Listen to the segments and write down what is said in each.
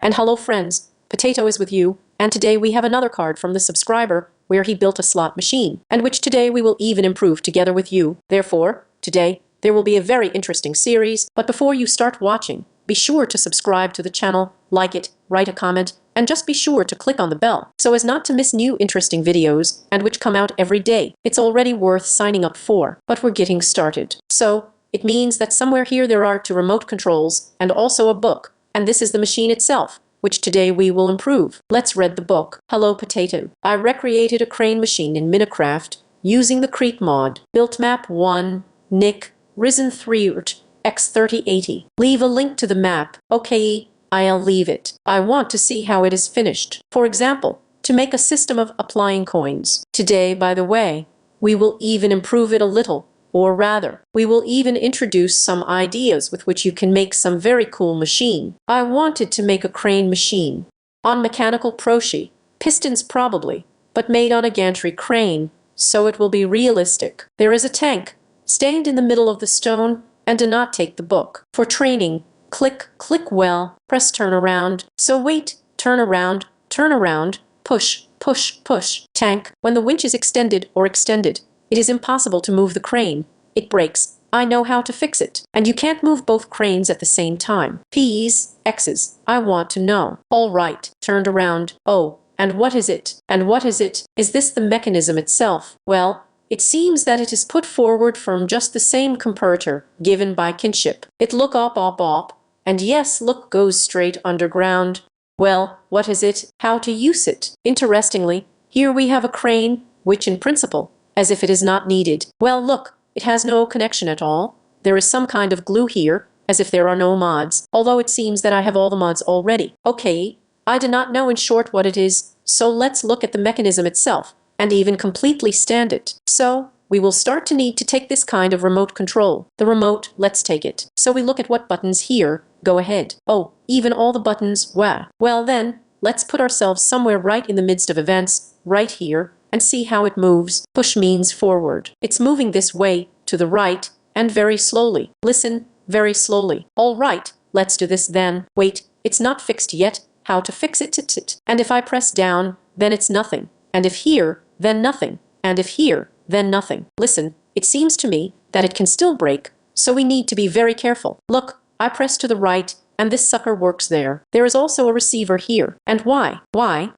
And hello friends, Potato is with you, and today we have another card from the subscriber where he built a slot machine, and which today we will even improve together with you. Therefore, today, there will be a very interesting series, but before you start watching, be sure to subscribe to the channel, like it, write a comment, and just be sure to click on the bell so as not to miss new interesting videos and which come out every day. It's already worth signing up for, but we're getting started. So, it means that somewhere here there are 2 remote controls and also a book, and this is the machine itself, which today we will improve. Let's read the book. Hello Potato. I recreated a crane machine in Minecraft using the Crete mod. Built map 1, Nick, Risen 3 X3080. Leave a link to the map. Okay, I'll leave it. I want to see how it is finished. For example, to make a system of applying coins. Today, by the way, we will even improve it a little. Or rather, we will even introduce some ideas with which you can make some very cool machine. I wanted to make a crane machine. On mechanical proshi, pistons probably, but made on a gantry crane, so it will be realistic. There is a tank, stand in the middle of the stone, and do not take the book. For training, click well, press turn around, so wait, turn around, push, tank. When the winch is extended, it is impossible to move the crane. It breaks. I know how to fix it. And you can't move both cranes at the same time. P's, X's. I want to know. All right. Turned around. Oh, and what is it? Is this the mechanism itself? Well, it seems that it is put forward from just the same comparator given by kinship. It look op. And yes, look goes straight underground. Well, what is it? How to use it? Interestingly, here we have a crane, which in principle, as if it is not needed. Well, look, it has no connection at all. There is some kind of glue here, as if there are no mods, although it seems that I have all the mods already. Okay, I do not know in short what it is, so let's look at the mechanism itself, and even completely stand it. So, we will start to need to take this kind of remote control. The remote, let's take it. So we look at what buttons here. Go ahead. Oh, even all the buttons, wow. Well then, let's put ourselves somewhere right in the midst of events, right here, and see how it moves. Push means forward. It's moving this way, to the right, and very slowly. Listen, very slowly. All right, let's do this then. Wait, it's not fixed yet. How to fix it? And if I press down, then it's nothing. And if here, then nothing. And if here, then nothing. Listen, it seems to me that it can still break, so we need to be very careful. Look, I press to the right, and this sucker works there. There is also a receiver here. And why?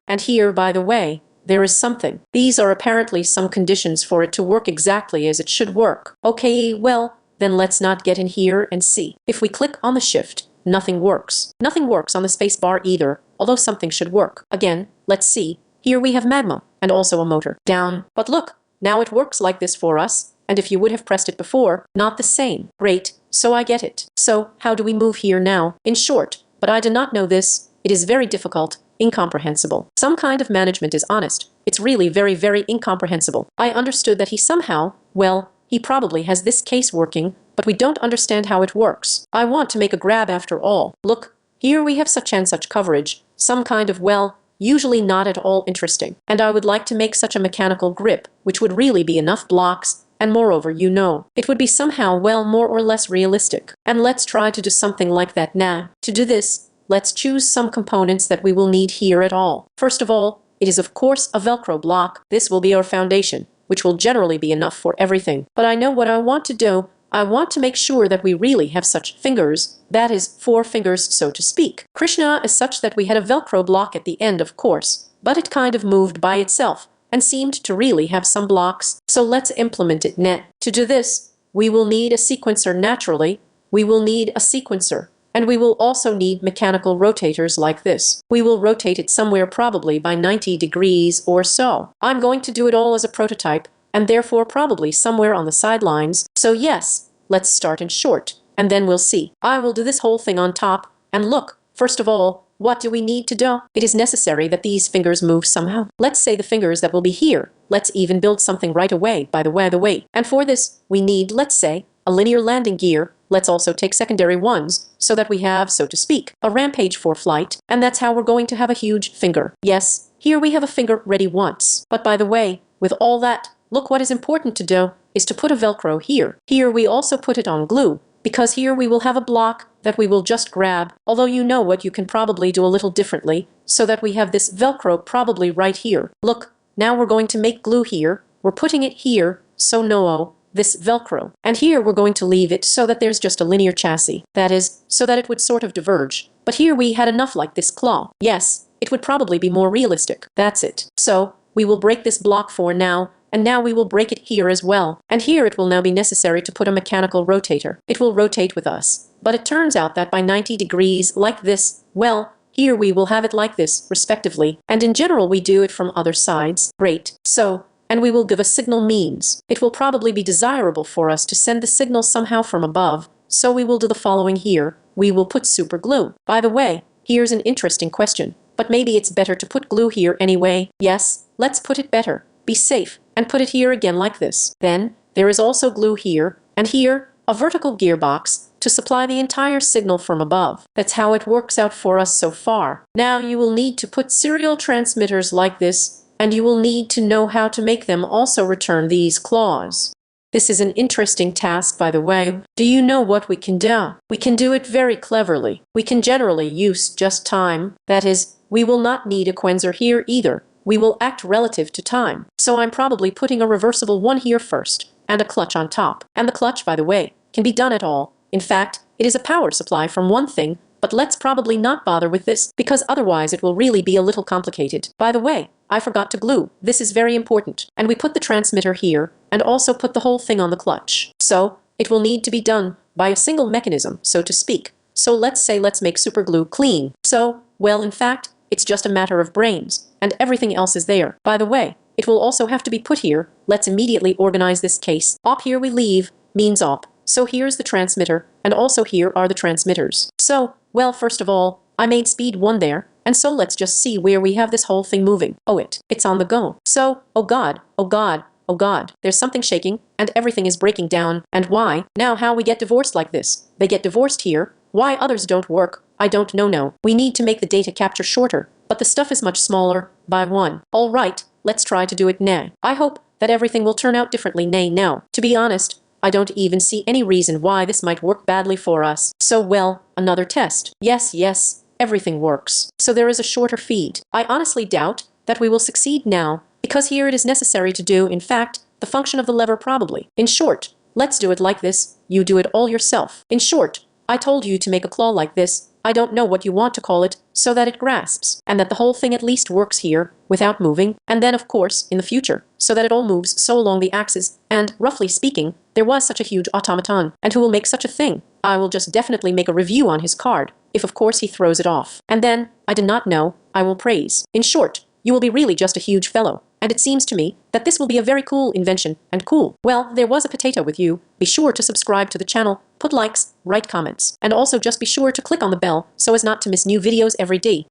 And here, by the way, there is something. These are apparently some conditions for it to work exactly as it should work. Okay, well, then let's not get in here and see. If we click on the shift, nothing works. Nothing works on the space bar either, although something should work. Again, let's see. Here we have magma, and also a motor. Down. But look, now it works like this for us, and if you would have pressed it before, not the same. Great, so I get it. So, how do we move here now? In short, but I do not know this, it is very difficult. Incomprehensible. Some kind of management is honest. It's really very incomprehensible. I understood that he somehow, well, he probably has this case working, but we don't understand how it works. I want to make a grab after all. Look, here we have such and such coverage, some kind of, well, usually not at all interesting. And I would like to make such a mechanical grip, which would really be enough blocks, and moreover, you know, it would be somehow, well, more or less realistic. And let's try to do something like that now. To do this, let's choose some components that we will need here at all. First of all, it is of course a Velcro block. This will be our foundation, which will generally be enough for everything. But I know what I want to do. I want to make sure that we really have such fingers, that is, 4 fingers so to speak. Krishna is such that we had a Velcro block at the end of course, but it kind of moved by itself and seemed to really have some blocks, so let's implement it now. To do this, we will need a sequencer naturally. We will need a sequencer. And we will also need mechanical rotators like this. We will rotate it somewhere probably by 90 degrees or so. I'm going to do it all as a prototype, and therefore probably somewhere on the sidelines. So yes, let's start in short, and then we'll see. I will do this whole thing on top, and look, first of all, what do we need to do? It is necessary that these fingers move somehow. Let's say the fingers that will be here. Let's even build something right away, by the way. And for this, we need, let's say, a linear landing gear. Let's also take secondary ones, so that we have, so to speak, a rampage for flight, and that's how we're going to have a huge finger. Yes, here we have a finger ready once. But by the way, with all that, look what is important to do, is to put a Velcro here. Here we also put it on glue, because here we will have a block that we will just grab, although you know what, you can probably do a little differently, so that we have this Velcro probably right here. Look, now we're going to make glue here, we're putting it here, so no, this Velcro. And here we're going to leave it so that there's just a linear chassis, that is, so that it would sort of diverge. But here we had enough like this claw. Yes, it would probably be more realistic. That's it. So, we will break this block for now, and now we will break it here as well. And here it will now be necessary to put a mechanical rotator. It will rotate with us. But it turns out that by 90 degrees like this, well, here we will have it like this, respectively. And in general we do it from other sides. Great. So, and we will give a signal means. It will probably be desirable for us to send the signal somehow from above. So we will do the following here. We will put super glue. By the way, here's an interesting question. But maybe it's better to put glue here anyway. Yes, let's put it better. Be safe, and put it here again like this. Then, there is also glue here, and here, a vertical gearbox, to supply the entire signal from above. That's how it works out for us so far. Now you will need to put serial transmitters like this, and you will need to know how to make them also return these claws. This is an interesting task, by the way. Do you know what we can do? We can do it very cleverly. We can generally use just time. That is, we will not need a quenzer here either. We will act relative to time. So I'm probably putting a reversible one here first, and a clutch on top. And the clutch, by the way, can be done at all. In fact, it is a power supply from one thing, but let's probably not bother with this, because otherwise it will really be a little complicated. By the way, I forgot to glue. This is very important. And we put the transmitter here, and also put the whole thing on the clutch. So, it will need to be done by a single mechanism, so to speak. So let's make super glue clean. So, well, in fact, it's just a matter of brains, and everything else is there. By the way, it will also have to be put here. Let's immediately organize this case. Op here we leave, means op. So here's the transmitter, and also here are the transmitters. So, well, first of all, I made speed 1 there, and so let's just see where we have this whole thing moving. Oh, it's on the go. So, oh god, there's something shaking, and everything is breaking down. And why? Now how we get divorced like this? They get divorced here. Why others don't work? I don't know. No. We need to make the data capture shorter, but the stuff is much smaller, by 1. All right, let's try to do it now. I hope that everything will turn out differently now. To be honest, I don't even see any reason why this might work badly for us. So well, another test. Yes, everything works. So there is a shorter feed. I honestly doubt that we will succeed now, because here it is necessary to do, in fact, the function of the lever probably. In short, let's do it like this. You do it all yourself. In short, I told you to make a claw like this. I don't know what you want to call it, so that it grasps, and that the whole thing at least works here, without moving, and then of course, in the future, so that it all moves so along the axis, and, roughly speaking, there was such a huge automaton, and who will make such a thing? I will just definitely make a review on his card, if of course he throws it off. And then, I do not know, I will praise. In short, you will be really just a huge fellow. And it seems to me that this will be a very cool invention, and cool. Well, there was a potato with you. Be sure to subscribe to the channel, put likes, write comments, and also just be sure to click on the bell so as not to miss new videos every day.